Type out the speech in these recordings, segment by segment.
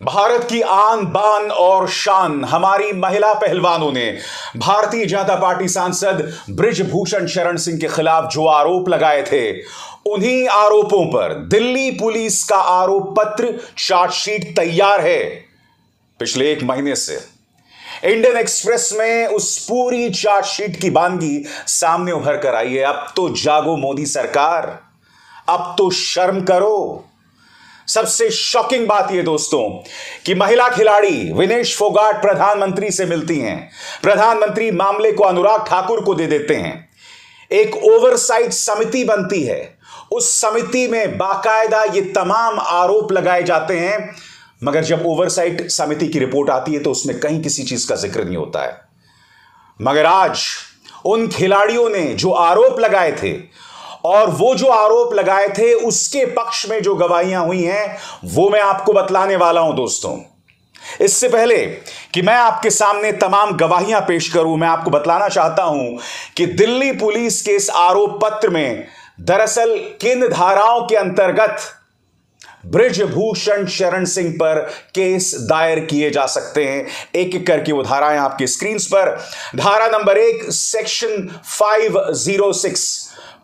भारत की आन बान और शान हमारी महिला पहलवानों ने भारतीय जनता पार्टी सांसद बृजभूषण शरण सिंह के खिलाफ जो आरोप लगाए थे, उन्हीं आरोपों पर दिल्ली पुलिस का आरोप पत्र चार्जशीट तैयार है। पिछले 1 महीने से इंडियन एक्सप्रेस में उस पूरी चार्जशीट की बानगी सामने उभर कर आई है। अब तो जागो मोदी सरकार, अब तो शर्म करो। सबसे शॉकिंग बात यह दोस्तों कि महिला खिलाड़ी विनेश फोगाट प्रधानमंत्री से मिलती हैं। प्रधानमंत्री मामले को अनुराग ठाकुर को दे देते हैं। एक ओवरसाइट समिति बनती है। उस समिति में बाकायदा ये तमाम आरोप लगाए जाते हैं, मगर जब ओवरसाइट समिति की रिपोर्ट आती है तो उसमें कहीं किसी चीज का जिक्र नहीं होता है। मगर आज उन खिलाड़ियों ने जो आरोप लगाए थे और वो जो आरोप लगाए थे उसके पक्ष में जो गवाहियां हुई हैं वो मैं आपको बतलाने वाला हूं दोस्तों। इससे पहले कि मैं आपके सामने तमाम गवाहियां पेश करूं, मैं आपको बतलाना चाहता हूं कि दिल्ली पुलिस के इस आरोप पत्र में दरअसल किन धाराओं के अंतर्गत बृजभूषण शरण सिंह पर केस दायर किए जा सकते हैं। एक एक करके वो धाराएं आपकी स्क्रीन पर। धारा नंबर 1 सेक्शन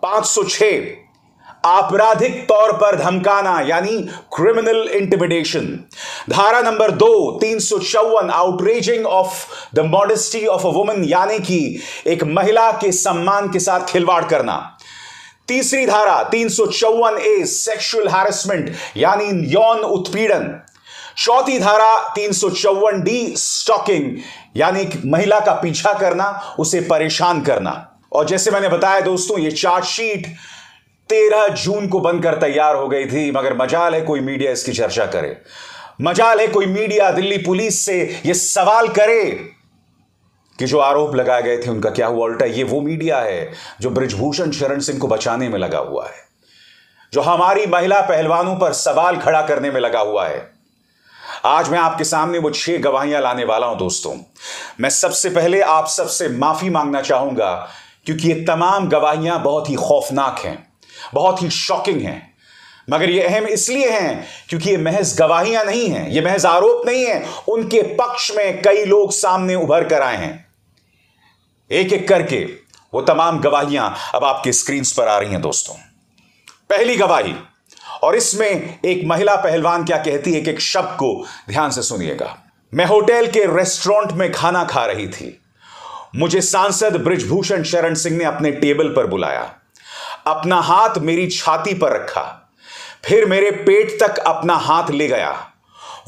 506 आपराधिक तौर पर धमकाना यानी क्रिमिनल इंटिमिडेशन। धारा number 2 354 outraging of the modesty of a woman यानी कि एक महिला के सम्मान के साथ खिलवाड़ करना। तीसरी धारा 354A सेक्सुअल हैरेसमेंट यानी यौन उत्पीड़न। चौथी धारा 354D स्टॉकिंग यानी महिला का पीछा करना, उसे परेशान करना। और जैसे मैंने बताया दोस्तों, यह चार्जशीट 13 जून को बनकर तैयार हो गई थी, मगर मजाल है कोई मीडिया इसकी चर्चा करे, मजाल है कोई मीडिया दिल्ली पुलिस से यह सवाल करे कि जो आरोप लगाए गए थे उनका क्या हुआ। उल्टा ये वो मीडिया है जो बृजभूषण शरण सिंह को बचाने में लगा हुआ है, जो हमारी महिला पहलवानों पर सवाल खड़ा करने में लगा हुआ है। आज मैं आपके सामने वो 6 गवाहियां लाने वाला हूं दोस्तों। मैं सबसे पहले आप सबसे माफी मांगना चाहूंगा क्योंकि ये तमाम गवाहियां बहुत ही खौफनाक हैं, बहुत ही शॉकिंग हैं, मगर ये अहम इसलिए हैं क्योंकि ये महज गवाहियां नहीं हैं, ये महज आरोप नहीं है। उनके पक्ष में कई लोग सामने उभर कर आए हैं। एक एक करके वो तमाम गवाहियां अब आपके स्क्रीन पर आ रही हैं दोस्तों। पहली गवाही, और इसमें एक महिला पहलवान क्या कहती है, एक शब्द को ध्यान से सुनिएगा। मैं होटल के रेस्टोरेंट में खाना खा रही थी। मुझे सांसद बृजभूषण शरण सिंह ने अपने टेबल पर बुलाया, अपना हाथ मेरी छाती पर रखा, फिर मेरे पेट तक अपना हाथ ले गया।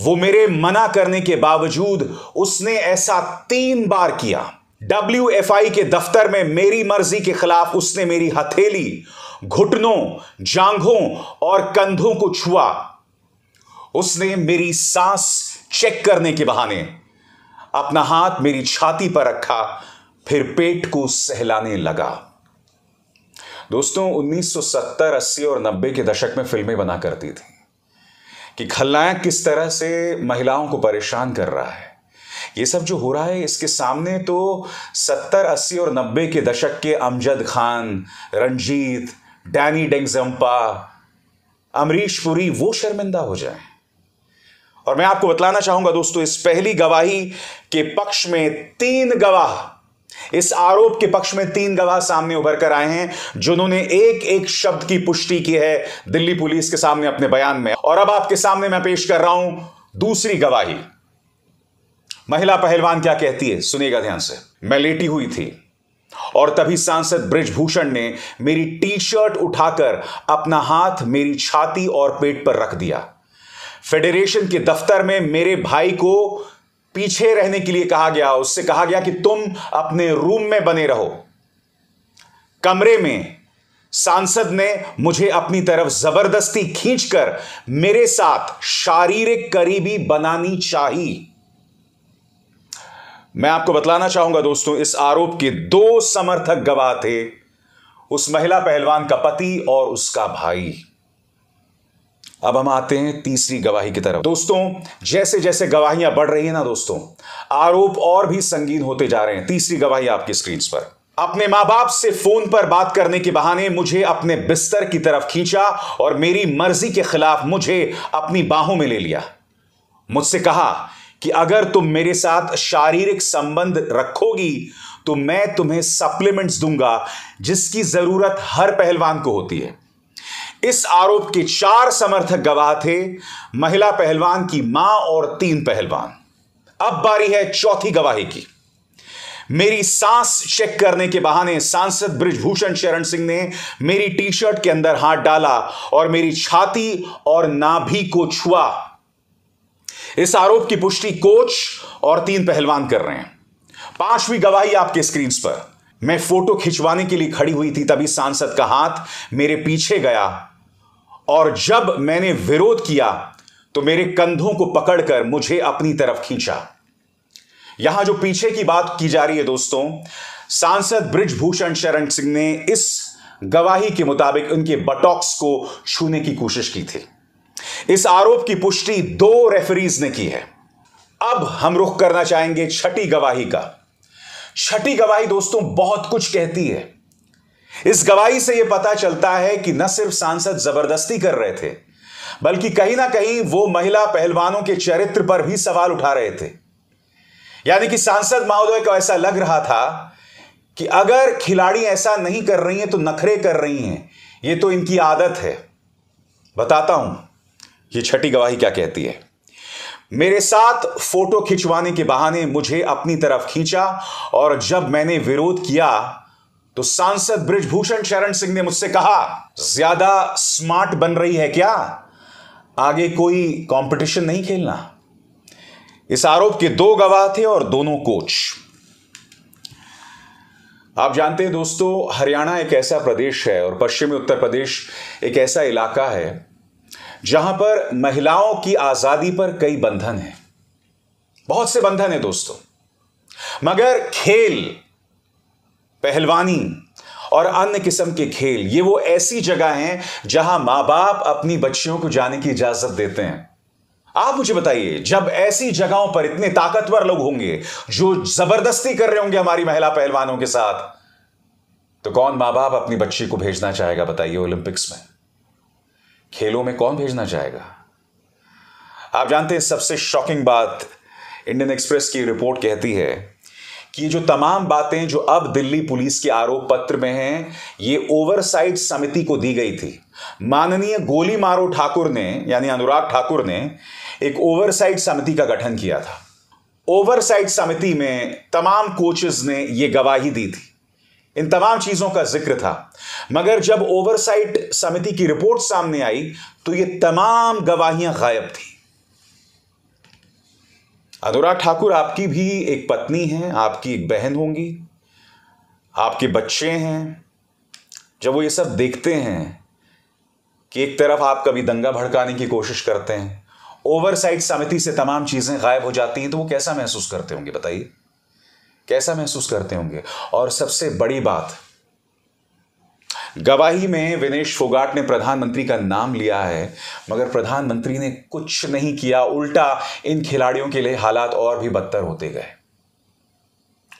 वो मेरे मना करने के बावजूद उसने ऐसा 3 बार किया। WFI के दफ्तर में मेरी मर्जी के खिलाफ उसने मेरी हथेली, घुटनों, जांघों और कंधों को छुआ। उसने मेरी सांस चेक करने के बहाने अपना हाथ मेरी छाती पर रखा, फिर पेट को सहलाने लगा। दोस्तों 1970, 80 और 90 के दशक में फिल्में बना करती थी कि खलनायक किस तरह से महिलाओं को परेशान कर रहा है। ये सब जो हो रहा है इसके सामने तो 70, 80 और 90 के दशक के अमजद खान, रंजीत, डैनी डेंगजम्पा, अमरीश पुरी वो शर्मिंदा हो जाएं। और मैं आपको बतलाना चाहूंगा दोस्तों, इस पहली गवाही के पक्ष में 3 गवाह, इस आरोप के पक्ष में 3 गवाह सामने उभर कर आए हैं जिन्होंने एक एक शब्द की पुष्टि की है दिल्ली पुलिस के सामने अपने बयान में। और अब आपके सामने मैं पेश कर रहा हूं दूसरी गवाही। महिला पहलवान क्या कहती है, सुनिएगा ध्यान से। मैं लेटी हुई थी और तभी सांसद बृजभूषण ने मेरी टी-शर्ट उठाकर अपना हाथ मेरी छाती और पेट पर रख दिया। फेडरेशन के दफ्तर में मेरे भाई को पीछे रहने के लिए कहा गया। उससे कहा गया कि तुम अपने रूम में बने रहो। कमरे में सांसद ने मुझे अपनी तरफ जबरदस्ती खींचकर मेरे साथ शारीरिक करीबी बनानी चाहिए। मैं आपको बतलाना चाहूंगा दोस्तों, इस आरोप के 2 समर्थक गवाह थे, उस महिला पहलवान का पति और उसका भाई। अब हम आते हैं तीसरी गवाही की तरफ। दोस्तों जैसे जैसे गवाहियां बढ़ रही हैं ना दोस्तों, आरोप और भी संगीन होते जा रहे हैं। तीसरी गवाही आपकी स्क्रीन पर। अपने मां बाप से फोन पर बात करने के बहाने मुझे अपने बिस्तर की तरफ खींचा और मेरी मर्जी के खिलाफ मुझे अपनी बाहों में ले लिया। मुझसे कहा कि अगर तुम मेरे साथ शारीरिक संबंध रखोगी तो मैं तुम्हें सप्लीमेंट्स दूंगा जिसकी जरूरत हर पहलवान को होती है। इस आरोप के 4 समर्थक गवाह थे, महिला पहलवान की मां और 3 पहलवान। अब बारी है चौथी गवाही की। मेरी सांस चेक करने के बहाने सांसद बृजभूषण शरण सिंह ने मेरी टी शर्ट के अंदर हाथ डाला और मेरी छाती और नाभि को छुआ। इस आरोप की पुष्टि कोच और 3 पहलवान कर रहे हैं। 5वीं गवाही आपके स्क्रीन पर। मैं फोटो खिंचवाने के लिए खड़ी हुई थी, तभी सांसद का हाथ मेरे पीछे गया और जब मैंने विरोध किया तो मेरे कंधों को पकड़कर मुझे अपनी तरफ खींचा। यहां जो पीछे की बात की जा रही है दोस्तों, सांसद बृजभूषण शरण सिंह ने इस गवाही के मुताबिक उनके बटॉक्स को छूने की कोशिश की थी। इस आरोप की पुष्टि 2 रेफरीज ने की है। अब हम रुख करना चाहेंगे छठी गवाही का। छठी गवाही दोस्तों बहुत कुछ कहती है। इस गवाही से यह पता चलता है कि न सिर्फ सांसद जबरदस्ती कर रहे थे, बल्कि कहीं ना कहीं वो महिला पहलवानों के चरित्र पर भी सवाल उठा रहे थे। यानी कि सांसद महोदय को ऐसा लग रहा था कि अगर खिलाड़ी ऐसा नहीं कर रही हैं तो नखरे कर रही हैं, ये तो इनकी आदत है। बताता हूं ये छठी गवाही क्या कहती है। मेरे साथ फोटो खिंचवाने के बहाने मुझे अपनी तरफ खींचा और जब मैंने विरोध किया तो सांसद बृजभूषण शरण सिंह ने मुझसे कहा, ज्यादा स्मार्ट बन रही है क्या? आगे कोई कंपटीशन नहीं खेलना। इस आरोप के 2 गवाह थे और दोनों कोच। आप जानते हैं दोस्तों, हरियाणा एक ऐसा प्रदेश है और पश्चिमी उत्तर प्रदेश एक ऐसा इलाका है जहां पर महिलाओं की आजादी पर कई बंधन हैं। बहुत से बंधन हैं दोस्तों, मगर खेल, पहलवानी और अन्य किस्म के खेल, ये वो ऐसी जगह हैं जहां मां बाप अपनी बच्चियों को जाने की इजाजत देते हैं। आप मुझे बताइए, जब ऐसी जगहों पर इतने ताकतवर लोग होंगे जो जबरदस्ती कर रहे होंगे हमारी महिला पहलवानों के साथ, तो कौन मां बाप अपनी बच्ची को भेजना चाहेगा? बताइए, ओलंपिक्स में, खेलों में कौन भेजना चाहेगा? आप जानते हैं सबसे शॉकिंग बात, इंडियन एक्सप्रेस की रिपोर्ट कहती है कि जो तमाम बातें जो अब दिल्ली पुलिस के आरोप पत्र में हैं, ये ओवरसाइट समिति को दी गई थी। माननीय गोली मारो ठाकुर ने, यानी अनुराग ठाकुर ने एक ओवरसाइट समिति का गठन किया था। ओवरसाइट समिति में तमाम कोचेस ने यह गवाही दी थी, इन तमाम चीजों का जिक्र था। मगर जब ओवरसाइट समिति की रिपोर्ट सामने आई तो ये तमाम गवाहियां गायब थी। अनुराग ठाकुर आपकी भी एक पत्नी है, आपकी एक बहन होंगी, आपके बच्चे हैं। जब वो ये सब देखते हैं कि एक तरफ आप कभी दंगा भड़काने की कोशिश करते हैं, ओवरसाइट समिति से तमाम चीजें गायब हो जाती हैं, तो वो कैसा महसूस करते होंगे? बताइए, कैसा महसूस करते होंगे? और सबसे बड़ी बात, गवाही में विनेश फोगाट ने प्रधानमंत्री का नाम लिया है, मगर प्रधानमंत्री ने कुछ नहीं किया। उल्टा इन खिलाड़ियों के लिए हालात और भी बदतर होते गए।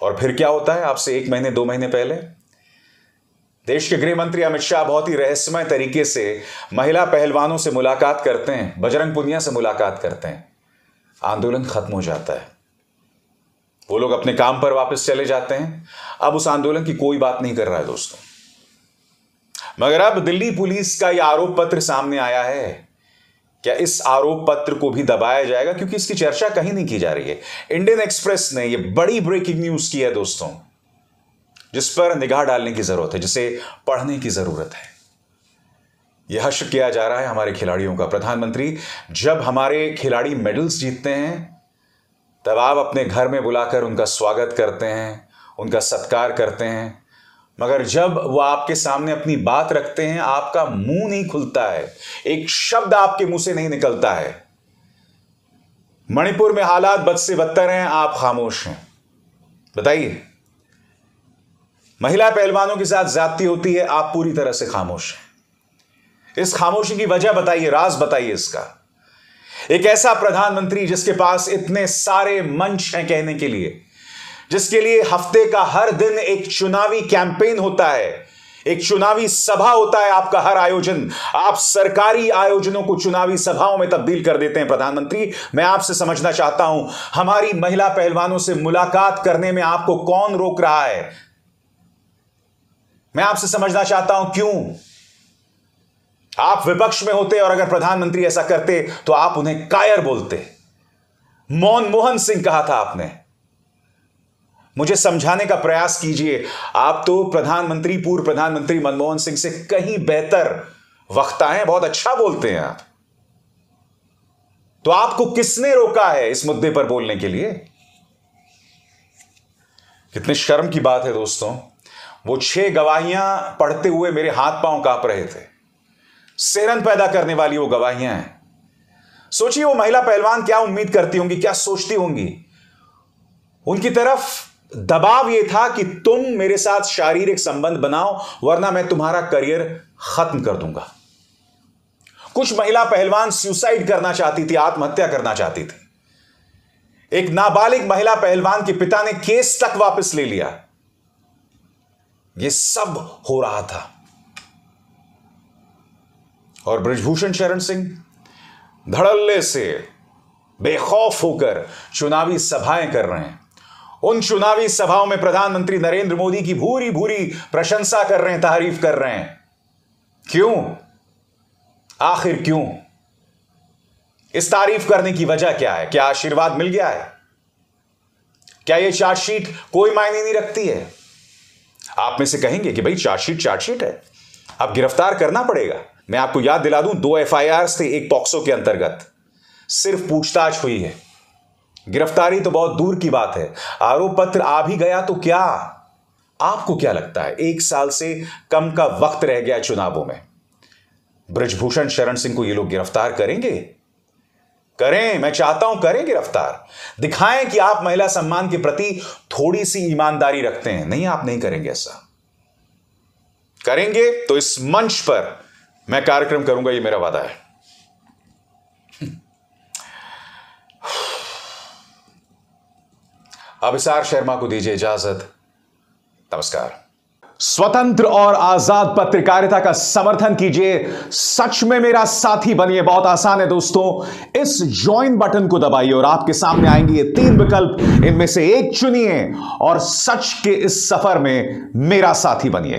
और फिर क्या होता है? आपसे 1 महीने 2 महीने पहले देश के गृह मंत्री अमित शाह बहुत ही रहस्यमय तरीके से महिला पहलवानों से मुलाकात करते हैं, बजरंग पुनिया से मुलाकात करते हैं। आंदोलन खत्म हो जाता है, वो लोग अपने काम पर वापस चले जाते हैं। अब उस आंदोलन की कोई बात नहीं कर रहा है दोस्तों। मगर अब दिल्ली पुलिस का यह आरोप पत्र सामने आया है। क्या इस आरोप पत्र को भी दबाया जाएगा? क्योंकि इसकी चर्चा कहीं नहीं की जा रही है। इंडियन एक्सप्रेस ने यह बड़ी ब्रेकिंग न्यूज की है दोस्तों, जिस पर निगाह डालने की जरूरत है, जिसे पढ़ने की जरूरत है। यह हश्र किया जा रहा है हमारे खिलाड़ियों का। प्रधानमंत्री, जब हमारे खिलाड़ी मेडल्स जीतते हैं तब आप अपने घर में बुलाकर उनका स्वागत करते हैं, उनका सत्कार करते हैं, मगर जब वो आपके सामने अपनी बात रखते हैं आपका मुंह नहीं खुलता है, एक शब्द आपके मुंह से नहीं निकलता है। मणिपुर में हालात बद से बदतर हैं, आप खामोश हैं। बताइए, महिला पहलवानों के साथ ज्यादती होती है, आप पूरी तरह से खामोश हैं। इस खामोशी की वजह बताइए, राज बताइए इसका। एक ऐसा प्रधानमंत्री जिसके पास इतने सारे मंच हैं कहने के लिए, जिसके लिए हफ्ते का हर दिन एक चुनावी कैंपेन होता है, एक चुनावी सभा होता है आपका हर आयोजन, आप सरकारी आयोजनों को चुनावी सभाओं में तब्दील कर देते हैं। प्रधानमंत्री, मैं आपसे समझना चाहता हूं, हमारी महिला पहलवानों से मुलाकात करने में आपको कौन रोक रहा है? मैं आपसे समझना चाहता हूं क्यों? आप विपक्ष में होते और अगर प्रधानमंत्री ऐसा करते तो आप उन्हें कायर बोलते। मनमोहन सिंह कहा था आपने। मुझे समझाने का प्रयास कीजिए, आप तो पूर्व प्रधानमंत्री मनमोहन सिंह से कहीं बेहतर वक्ता हैं, बहुत अच्छा बोलते हैं आप। तो आपको किसने रोका है इस मुद्दे पर बोलने के लिए? कितनी शर्म की बात है दोस्तों, वो 6 गवाहियां पढ़ते हुए मेरे हाथ पांव कांप रहे थे। सिहरन पैदा करने वाली वो गवाहियां हैं। सोचिए वो महिला पहलवान क्या उम्मीद करती होंगी, क्या सोचती होंगी। उनकी तरफ दबाव यह था कि तुम मेरे साथ शारीरिक संबंध बनाओ वरना मैं तुम्हारा करियर खत्म कर दूंगा। कुछ महिला पहलवान सुसाइड करना चाहती थी, आत्महत्या करना चाहती थी। एक नाबालिग महिला पहलवान के पिता ने केस तक वापस ले लिया। यह सब हो रहा था और बृजभूषण शरण सिंह धड़ल्ले से बेखौफ होकर चुनावी सभाएं कर रहे हैं। उन चुनावी सभाओं में प्रधानमंत्री नरेंद्र मोदी की भूरी भूरी प्रशंसा कर रहे हैं, तारीफ कर रहे हैं। क्यों? आखिर क्यों? इस तारीफ करने की वजह क्या है? क्या आशीर्वाद मिल गया है? क्या यह चार्जशीट कोई मायने नहीं रखती है? आप में से कहेंगे कि भाई चार्जशीट है, अब गिरफ्तार करना पड़ेगा। मैं आपको याद दिला दूं, 2 FIRs थे एक पॉक्सो के अंतर्गत, सिर्फ पूछताछ हुई है। गिरफ्तारी तो बहुत दूर की बात है, आरोप पत्र आ भी गया तो क्या? आपको क्या लगता है 1 साल से कम का वक्त रह गया चुनावों में, बृजभूषण शरण सिंह को ये लोग गिरफ्तार करेंगे? करें, मैं चाहता हूं करें गिरफ्तार। दिखाएं कि आप महिला सम्मान के प्रति थोड़ी सी ईमानदारी रखते हैं। नहीं, आप नहीं करेंगे ऐसा। करेंगे तो इस मंच पर मैं कार्यक्रम करूंगा, ये मेरा वादा है। अभिसार शर्मा को दीजिए इजाजत। नमस्कार। स्वतंत्र और आजाद पत्रकारिता का समर्थन कीजिए, सच में मेरा साथी बनिए। बहुत आसान है दोस्तों, इस ज्वाइन बटन को दबाइए और आपके सामने आएंगे ये 3 विकल्प, इनमें से एक चुनिए और सच के इस सफर में मेरा साथी बनिए।